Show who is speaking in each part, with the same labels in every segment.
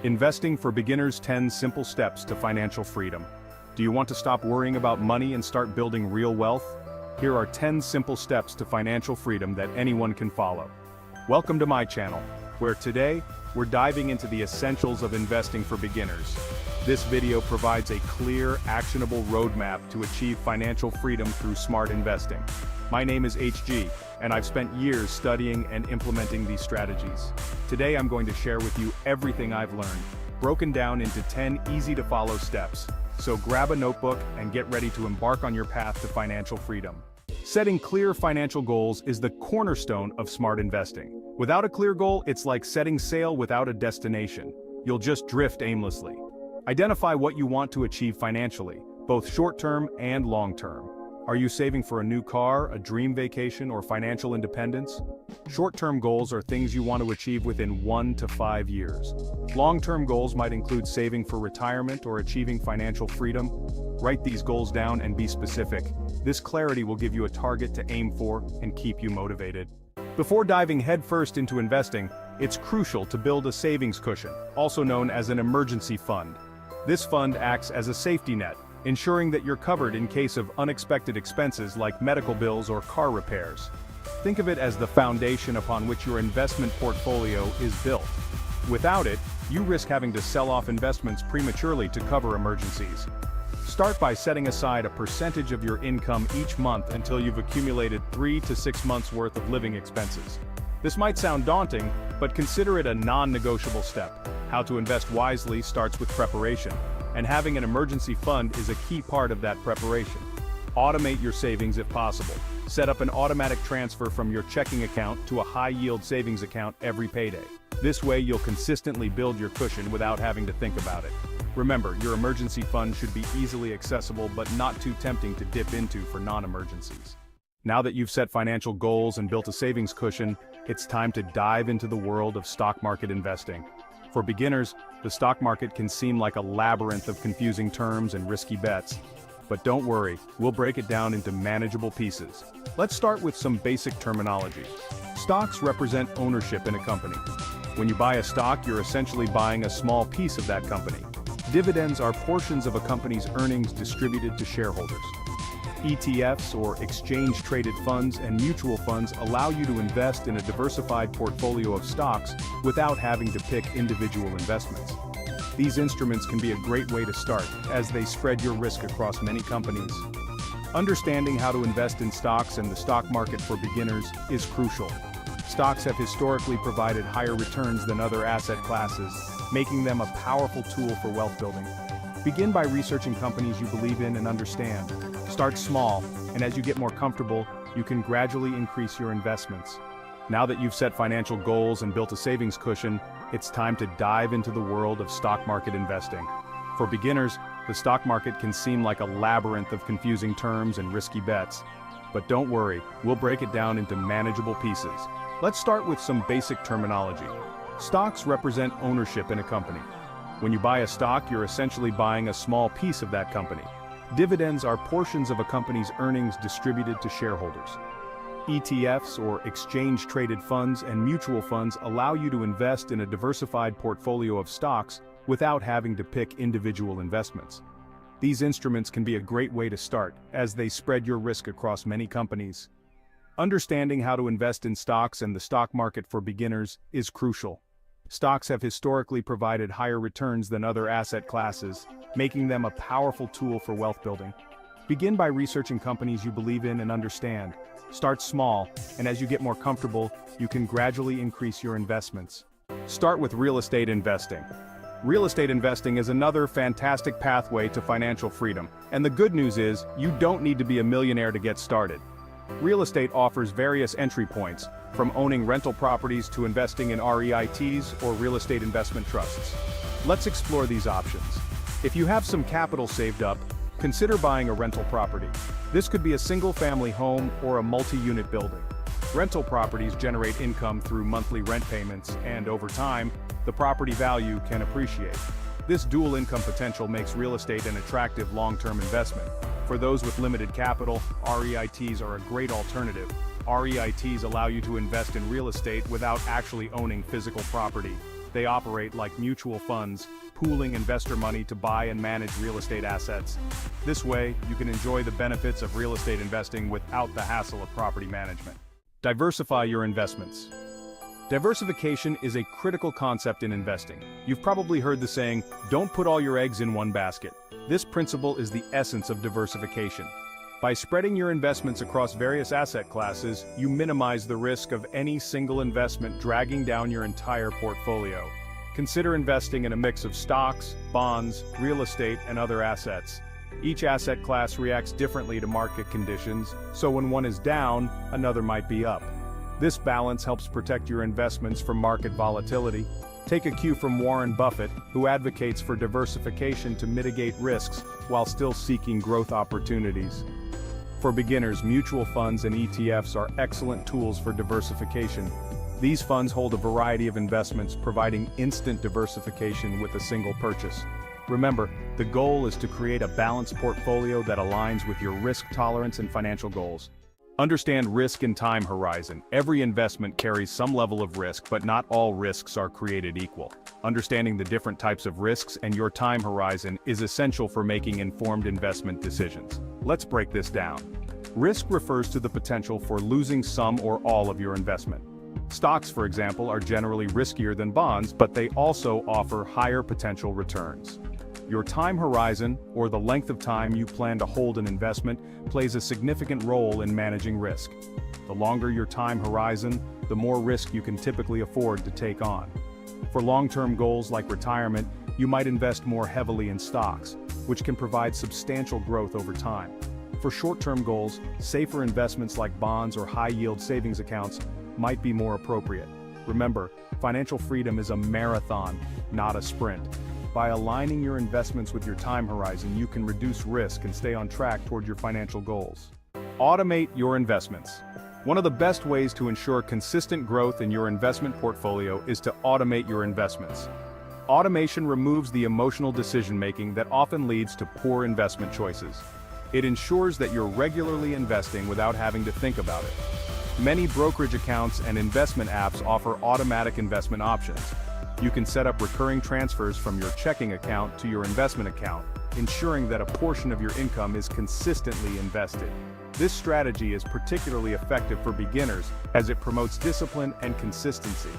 Speaker 1: Investing for Beginners: 10 Simple Steps to Financial Freedom. Do you want to stop worrying about money and start building real wealth? Here are 10 simple steps to financial freedom that anyone can follow. Welcome to my channel, where today, we're diving into the essentials of investing for beginners. This video provides a clear, actionable roadmap to achieve financial freedom through smart investing. My name is HG, and I've spent years studying and implementing these strategies. Today I'm going to share with you everything I've learned, broken down into 10 easy-to-follow steps. So grab a notebook and get ready to embark on your path to financial freedom. Setting clear financial goals is the cornerstone of smart investing. Without a clear goal, it's like setting sail without a destination. You'll just drift aimlessly. Identify what you want to achieve financially, both short-term and long-term. Are you saving for a new car, a dream vacation, or financial independence? Short-term goals are things you want to achieve within 1 to 5 years. Long-term goals might include saving for retirement or achieving financial freedom. Write these goals down and be specific. This clarity will give you a target to aim for and keep you motivated. Before diving headfirst into investing, it's crucial to build a savings cushion, also known as an emergency fund. This fund acts as a safety net, ensuring that you're covered in case of unexpected expenses like medical bills or car repairs. Think of it as the foundation upon which your investment portfolio is built. Without it, you risk having to sell off investments prematurely to cover emergencies. Start by setting aside a percentage of your income each month until you've accumulated 3 to 6 months worth of living expenses. This might sound daunting, but consider it a non-negotiable step. How to invest wisely starts with preparation, and having an emergency fund is a key part of that preparation. Automate your savings if possible. Set up an automatic transfer from your checking account to a high-yield savings account every payday. This way you'll consistently build your cushion without having to think about it. Remember, your emergency fund should be easily accessible but not too tempting to dip into for non-emergencies. Now that you've set financial goals and built a savings cushion, it's time to dive into the world of stock market investing. For beginners, the stock market can seem like a labyrinth of confusing terms and risky bets. But don't worry, we'll break it down into manageable pieces. Let's start with some basic terminology. Stocks represent ownership in a company. When you buy a stock, you're essentially buying a small piece of that company. Dividends are portions of a company's earnings distributed to shareholders. ETFs, or exchange-traded funds, and mutual funds allow you to invest in a diversified portfolio of stocks without having to pick individual investments. These instruments can be a great way to start, as they spread your risk across many companies. Understanding how to invest in stocks and the stock market for beginners is crucial. Stocks have historically provided higher returns than other asset classes, making them a powerful tool for wealth building. Begin by researching companies you believe in and understand. Start small, and as you get more comfortable, you can gradually increase your investments. Now that you've set financial goals and built a savings cushion, it's time to dive into the world of stock market investing. For beginners, the stock market can seem like a labyrinth of confusing terms and risky bets. But don't worry, we'll break it down into manageable pieces. Let's start with some basic terminology. Stocks represent ownership in a company. When you buy a stock, you're essentially buying a small piece of that company. Dividends are portions of a company's earnings distributed to shareholders. ETFs, or exchange-traded funds, and mutual funds allow you to invest in a diversified portfolio of stocks without having to pick individual investments. These instruments can be a great way to start, as they spread your risk across many companies. Understanding how to invest in stocks and the stock market for beginners is crucial. Stocks have historically provided higher returns than other asset classes, making them a powerful tool for wealth building. Begin by researching companies you believe in and understand. Start small, and as you get more comfortable, you can gradually increase your investments. Start with real estate investing. Real estate investing is another fantastic pathway to financial freedom, and the good news is, you don't need to be a millionaire to get started. Real estate offers various entry points, from owning rental properties to investing in REITs or real estate investment trusts. Let's explore these options. If you have some capital saved up, consider buying a rental property. This could be a single-family home or a multi-unit building. Rental properties generate income through monthly rent payments, and over time, the property value can appreciate. This dual income potential makes real estate an attractive long-term investment. For those with limited capital, REITs are a great alternative. REITs allow you to invest in real estate without actually owning physical property. They operate like mutual funds, pooling investor money to buy and manage real estate assets. This way, you can enjoy the benefits of real estate investing without the hassle of property management. Diversify your investments. Diversification is a critical concept in investing. You've probably heard the saying, "Don't put all your eggs in one basket." This principle is the essence of diversification. By spreading your investments across various asset classes, you minimize the risk of any single investment dragging down your entire portfolio. Consider investing in a mix of stocks, bonds, real estate, and other assets. Each asset class reacts differently to market conditions, so when one is down, another might be up. This balance helps protect your investments from market volatility. Take a cue from Warren Buffett, who advocates for diversification to mitigate risks while still seeking growth opportunities. For beginners, mutual funds and ETFs are excellent tools for diversification. These funds hold a variety of investments, providing instant diversification with a single purchase. Remember, the goal is to create a balanced portfolio that aligns with your risk tolerance and financial goals. Understand risk and time horizon. Every investment carries some level of risk, but not all risks are created equal. Understanding the different types of risks and your time horizon is essential for making informed investment decisions. Let's break this down. Risk refers to the potential for losing some or all of your investment. Stocks, for example, are generally riskier than bonds, but they also offer higher potential returns. Your time horizon, or the length of time you plan to hold an investment, plays a significant role in managing risk. The longer your time horizon, the more risk you can typically afford to take on. For long-term goals like retirement, you might invest more heavily in stocks, which can provide substantial growth over time. For short-term goals, safer investments like bonds or high-yield savings accounts might be more appropriate. Remember, financial freedom is a marathon, not a sprint. By aligning your investments with your time horizon, you can reduce risk and stay on track toward your financial goals. Automate your investments. One of the best ways to ensure consistent growth in your investment portfolio is to automate your investments. Automation removes the emotional decision-making that often leads to poor investment choices. It ensures that you're regularly investing without having to think about it. Many brokerage accounts and investment apps offer automatic investment options. You can set up recurring transfers from your checking account to your investment account, ensuring that a portion of your income is consistently invested. This strategy is particularly effective for beginners as it promotes discipline and consistency.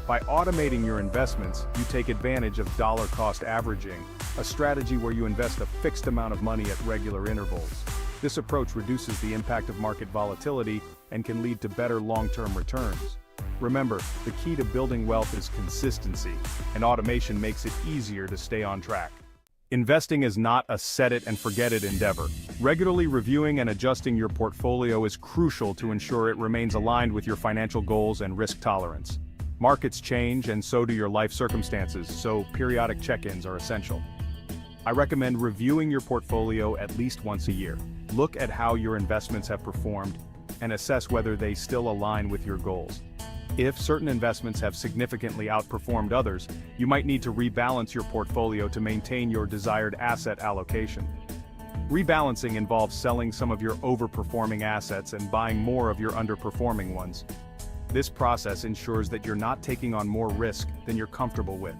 Speaker 1: By automating your investments, you take advantage of dollar-cost averaging, a strategy where you invest a fixed amount of money at regular intervals. This approach reduces the impact of market volatility and can lead to better long-term returns. Remember, the key to building wealth is consistency, and automation makes it easier to stay on track. Investing is not a set-it-and-forget-it endeavor. Regularly reviewing and adjusting your portfolio is crucial to ensure it remains aligned with your financial goals and risk tolerance. Markets change, and so do your life circumstances, so periodic check-ins are essential. I recommend reviewing your portfolio at least once a year. Look at how your investments have performed and assess whether they still align with your goals. If certain investments have significantly outperformed others, you might need to rebalance your portfolio to maintain your desired asset allocation. Rebalancing involves selling some of your overperforming assets and buying more of your underperforming ones. This process ensures that you're not taking on more risk than you're comfortable with.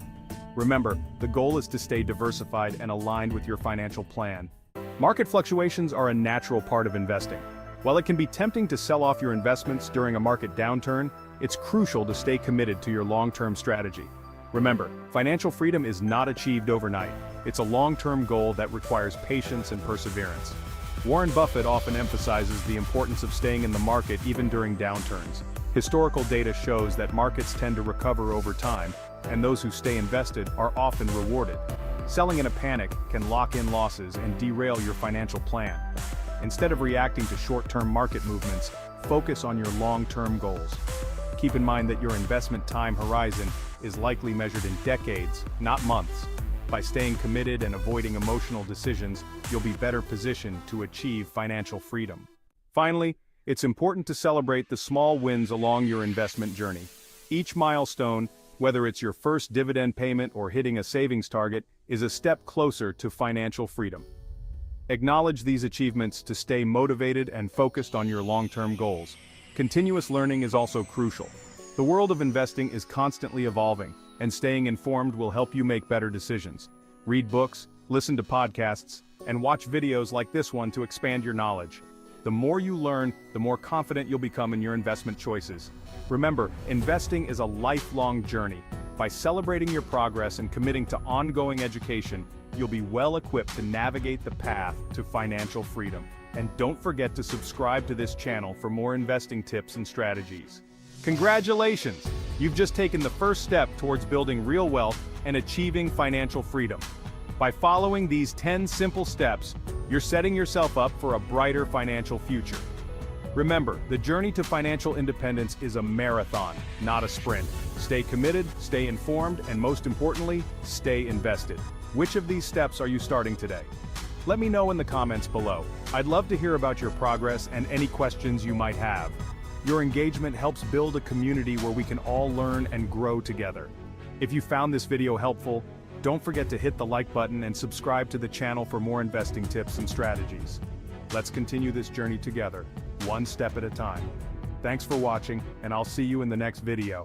Speaker 1: Remember, the goal is to stay diversified and aligned with your financial plan. Market fluctuations are a natural part of investing. While it can be tempting to sell off your investments during a market downturn, it's crucial to stay committed to your long-term strategy. Remember, financial freedom is not achieved overnight. It's a long-term goal that requires patience and perseverance. Warren Buffett often emphasizes the importance of staying in the market even during downturns. Historical data shows that markets tend to recover over time, and those who stay invested are often rewarded. Selling in a panic can lock in losses and derail your financial plan. Instead of reacting to short-term market movements, focus on your long-term goals. Keep in mind that your investment time horizon is likely measured in decades, not months. By staying committed and avoiding emotional decisions, you'll be better positioned to achieve financial freedom. Finally, it's important to celebrate the small wins along your investment journey. Each milestone, whether it's your first dividend payment or hitting a savings target, is a step closer to financial freedom. Acknowledge these achievements to stay motivated and focused on your long-term goals. Continuous learning is also crucial. The world of investing is constantly evolving, and staying informed will help you make better decisions. Read books, listen to podcasts, and watch videos like this one to expand your knowledge. The more you learn, the more confident you'll become in your investment choices. Remember, investing is a lifelong journey. By celebrating your progress and committing to ongoing education, you'll be well equipped to navigate the path to financial freedom. And don't forget to subscribe to this channel for more investing tips and strategies. Congratulations! You've just taken the first step towards building real wealth and achieving financial freedom. By following these 10 simple steps, you're setting yourself up for a brighter financial future. Remember, the journey to financial independence is a marathon, not a sprint. Stay committed, stay informed, and most importantly, stay invested. Which of these steps are you starting today? Let me know in the comments below. I'd love to hear about your progress and any questions you might have. Your engagement helps build a community where we can all learn and grow together. If you found this video helpful, don't forget to hit the like button and subscribe to the channel for more investing tips and strategies. Let's continue this journey together, one step at a time. Thanks for watching, and I'll see you in the next video.